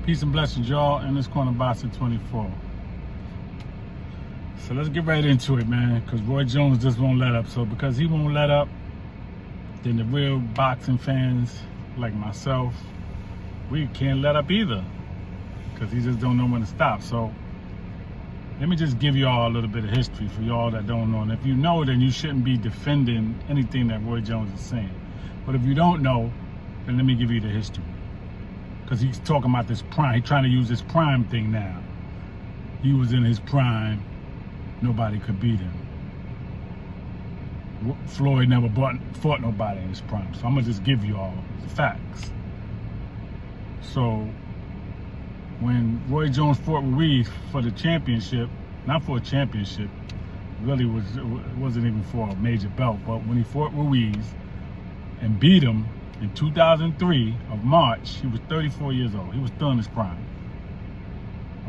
Peace and blessings, y'all, in this corner boxing 24. So let's get right into it, man, because Roy Jones just won't let up. So because he won't let up, then the real boxing fans like myself, we can't let up either, because he just don't know when to stop. So let me just give y'all a little bit of history for y'all that don't know. And if you know, then you shouldn't be defending anything that Roy Jones is saying. But if you don't know, then let me give you the history. Because he's talking about this prime. He's trying to use this prime thing now. He was in his prime. Nobody could beat him. Floyd never fought nobody in his prime. So I'm going to just give you all the facts. So when Roy Jones fought Ruiz for the championship, not for a championship, really it wasn't even for a major belt, but when he fought Ruiz and beat him in 2003 of March, he was 34 years old. He was still in his prime.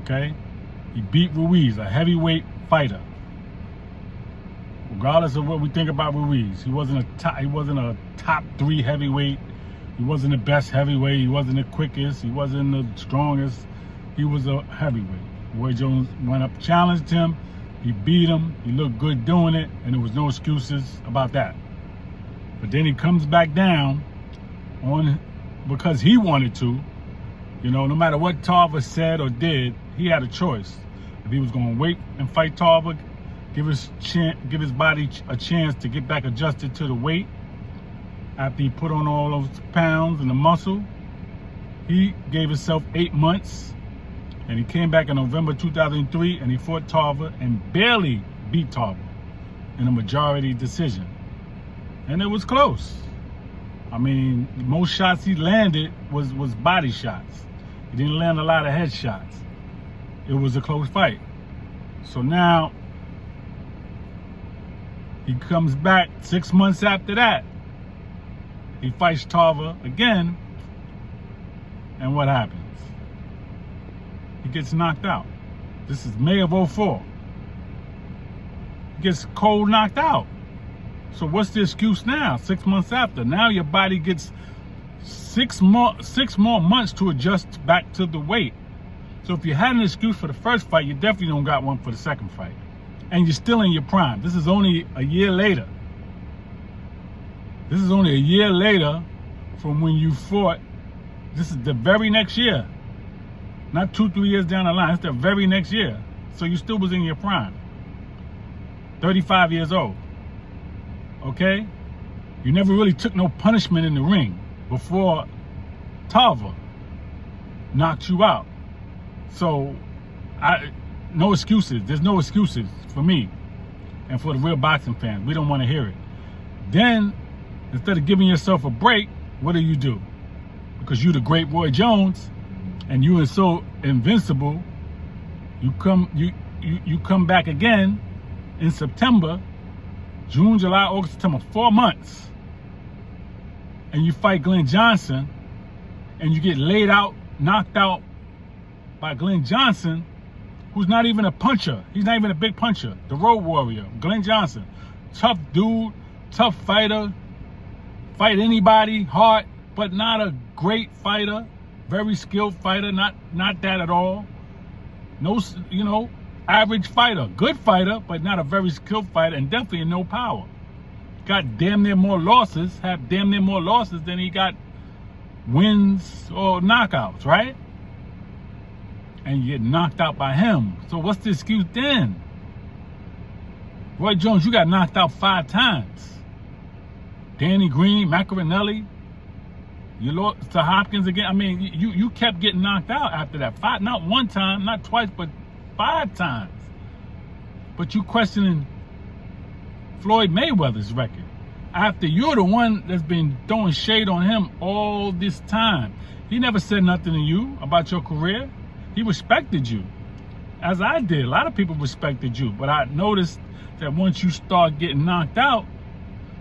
Okay? He beat Ruiz, a heavyweight fighter. Regardless of what we think about Ruiz, he wasn't a top 3 heavyweight. He wasn't the best heavyweight. He wasn't the quickest. He wasn't the strongest. He was a heavyweight. Roy Jones went up, challenged him. He beat him. He looked good doing it, and there was no excuses about that. But then he comes back down because he wanted to. You know, no matter what Tarver said or did, he had a choice. If he was going to wait and fight Tarver, give his body a chance to get back adjusted to the weight after he put on all those pounds and the muscle, he gave himself 8 months, and he came back in November 2003 and he fought Tarver and barely beat Tarver in a majority decision. And it was close. I mean, most shots he landed was body shots. He didn't land a lot of head shots. It was a close fight. So now he comes back 6 months after that. He fights Tarver again. And what happens? He gets knocked out. This is May of 04. He gets cold knocked out. So what's the excuse now? 6 months after. Now your body gets six more months to adjust back to the weight. So if you had an excuse for the first fight, you definitely don't got one for the second fight. And you're still in your prime. This is only a year later. This is only a year later from when you fought. This is the very next year. Not 2-3 years down the line. It's the very next year. So you still was in your prime. 35 years old. Okay? You never really took no punishment in the ring before Tarver knocked you out. So, no excuses. There's no excuses for me and for the real boxing fans. We don't want to hear it. Then, instead of giving yourself a break, what do? Because you're the great Roy Jones and you are so invincible, you come back again in September, June, July, August, September, 4 months. And you fight Glenn Johnson and you get laid out, knocked out by Glenn Johnson, who's not even a puncher. He's not even a big puncher. The Road Warrior, Glenn Johnson. Tough dude, tough fighter. Fight anybody, hard, but not a great fighter. Very skilled fighter, not that at all. No, average fighter. Good fighter, but not a very skilled fighter, and definitely no power. Got damn near more losses, than he got wins or knockouts, right? And you get knocked out by him. So what's the excuse then? Roy Jones, you got knocked out 5 times. Danny Green, Macarinelli, you lost to Hopkins again. I mean, you kept getting knocked out after that. 5, not 1 time, not twice, but 5 times. But you questioning Floyd Mayweather's record after you're the one that's been throwing shade on him all this time. He never said nothing to you about your career. He respected you, as I did. A lot of people respected you, but I noticed that once you start getting knocked out,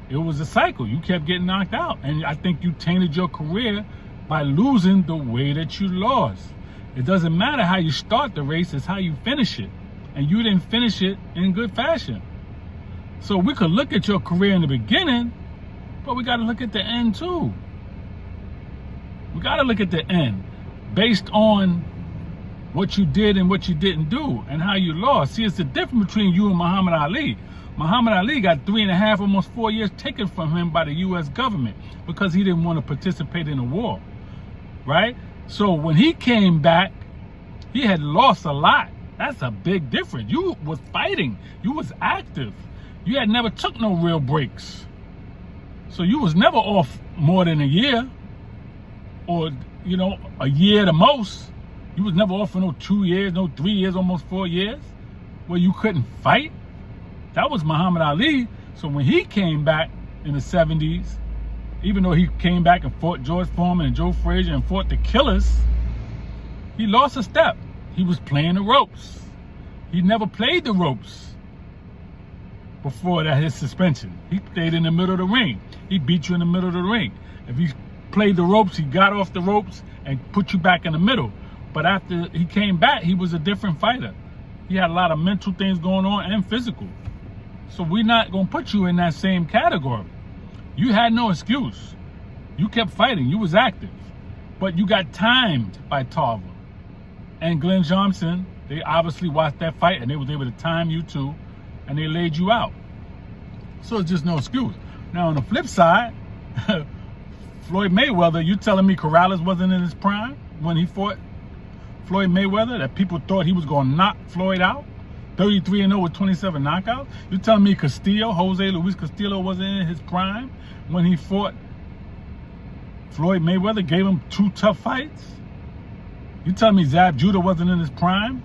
it was a cycle. You kept getting knocked out, and I think you tainted your career by losing the way that you lost. It doesn't matter how you start the race, it's how you finish it, and you didn't finish it in good fashion. So we could look at your career in the beginning, but we got to look at the end too. We got to look at the end. based on what you did and what you didn't do and how you lost. See, it's the difference between you and Muhammad Ali. Muhammad Ali got 3.5, almost 4 years taken from him by the U.S. government because he didn't want to participate in a war, right? So when he came back, he had lost a lot. That's a big difference. You was fighting. You was active. You had never took no real breaks. So you was never off more than a year or, a year the most. You was never off for no 2 years, no 3 years, almost 4 years where you couldn't fight. That was Muhammad Ali. So when he came back in the 70s, even though he came back and fought George Foreman and Joe Frazier and fought the killers, he lost a step. He was playing the ropes. He never played the ropes before his suspension. He stayed in the middle of the ring. He beat you in the middle of the ring. If he played the ropes, he got off the ropes and put you back in the middle. But after he came back, he was a different fighter. He had a lot of mental things going on and physical. So we're not going to put you in that same category. You had no excuse. You kept fighting. You was active. But you got timed by Tarver. And Glenn Johnson, they obviously watched that fight and they was able to time you too. And they laid you out. So it's just no excuse. Now on the flip side, Floyd Mayweather, you telling me Corrales wasn't in his prime when he fought Floyd Mayweather, that people thought he was going to knock Floyd out? 33-0 with 27 knockouts? You telling me Jose Luis Castillo wasn't in his prime when he fought Floyd Mayweather, gave him 2 tough fights? You telling me Zab Judah wasn't in his prime,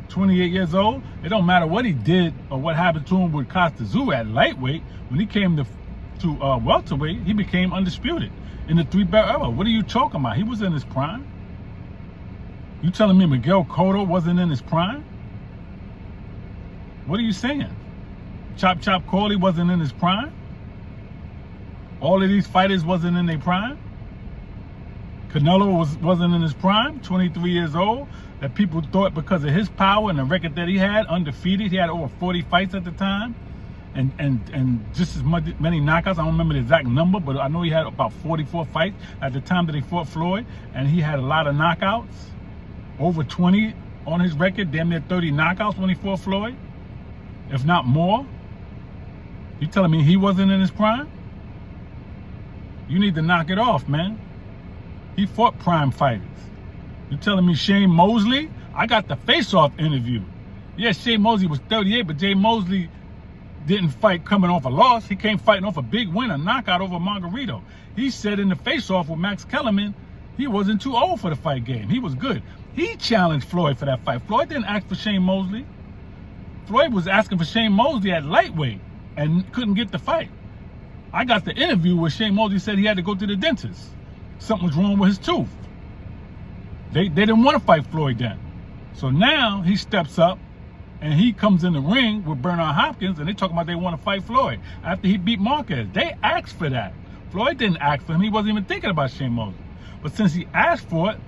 28 years old? It don't matter what he did or what happened to him with Costa Tszyu at lightweight. When he came to welterweight, he became undisputed in the 3-belt era. What are you talking about? He was in his prime. You telling me Miguel Cotto wasn't in his prime? What are you saying? Chop Chop Corley wasn't in his prime? All of these fighters wasn't in their prime? Canelo wasn't in his prime, 23 years old, that people thought because of his power and the record that he had, undefeated, he had over 40 fights at the time, and just as many knockouts. I don't remember the exact number, but I know he had about 44 fights at the time that he fought Floyd, and he had a lot of knockouts, over 20 on his record, damn near 30 knockouts when he fought Floyd, if not more. You telling me he wasn't in his prime? You need to knock it off, man. He fought prime fighters. You telling me Shane Mosley? I got the face-off interview. Yes, Shane Mosley was 38, but Jay Mosley didn't fight coming off a loss. He came fighting off a big win, a knockout over Margarito. He said in the face-off with Max Kellerman, he wasn't too old for the fight game. He was good. He challenged Floyd for that fight. Floyd didn't ask for Shane Mosley. Floyd was asking for Shane Mosley at lightweight and couldn't get the fight. I got the interview where Shane Mosley said he had to go to the dentist. Something was wrong with his tooth. They didn't want to fight Floyd then. So now he steps up and he comes in the ring with Bernard Hopkins and they talking about they want to fight Floyd after he beat Marquez. They asked for that. Floyd didn't ask for him. He wasn't even thinking about Shane Mosley. But since he asked for it,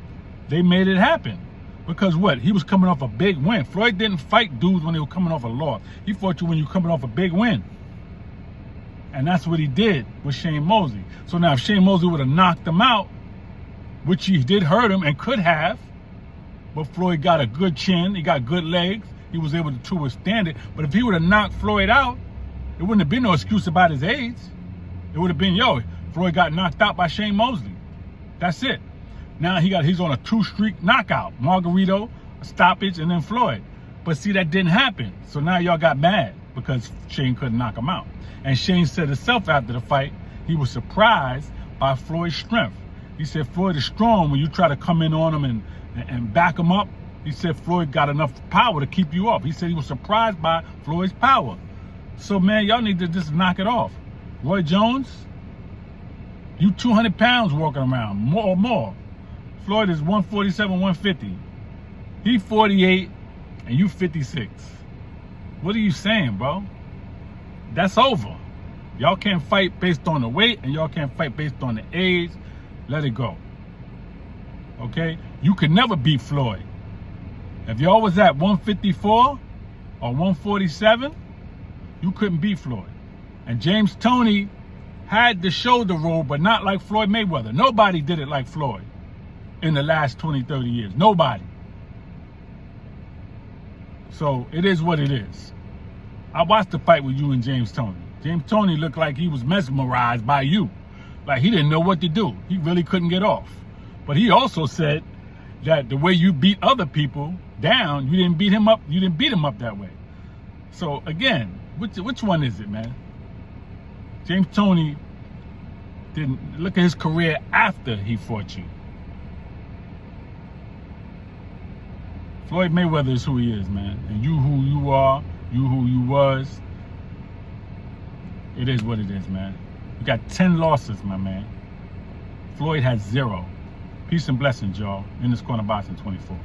they made it happen. Because what? He was coming off a big win. Floyd didn't fight dudes when they were coming off a loss. He fought you when you were coming off a big win. And that's what he did with Shane Mosley. So now if Shane Mosley would have knocked him out, which he did hurt him and could have, but Floyd got a good chin, he got good legs, he was able to withstand it. But if he would have knocked Floyd out, it wouldn't have been no excuse about his age. It would have been, Floyd got knocked out by Shane Mosley. That's it. Now he's on a 2-streak knockout. Margarito, a stoppage, and then Floyd. But see, that didn't happen. So now y'all got mad because Shane couldn't knock him out. And Shane said himself after the fight, he was surprised by Floyd's strength. He said Floyd is strong when you try to come in on him and back him up. He said Floyd got enough power to keep you off. He said he was surprised by Floyd's power. So, man, y'all need to just knock it off. Roy Jones, you 200 pounds walking around, more or more. Floyd is 147, 150. He 48, and you 56. What are you saying, bro? That's over. Y'all can't fight based on the weight, and y'all can't fight based on the age. Let it go. Okay? You could never beat Floyd. If y'all was at 154 or 147, you couldn't beat Floyd. And James Toney had the shoulder roll, but not like Floyd Mayweather. Nobody did it like Floyd. in the last 20, 30 years. Nobody. So it is what it is. I watched the fight with you and James Toney. James Toney looked like he was mesmerized by you. Like he didn't know what to do. He really couldn't get off. But he also said that the way you beat other people down, you didn't beat him up. You didn't beat him up that way. So again, which one is it, man? James Toney didn't look at his career after he fought you. Floyd Mayweather is who he is, man. And you who you are, you who you was. It is what it is, man. You got 10 losses, my man. Floyd has 0. Peace and blessings, y'all. In this corner boxing 24.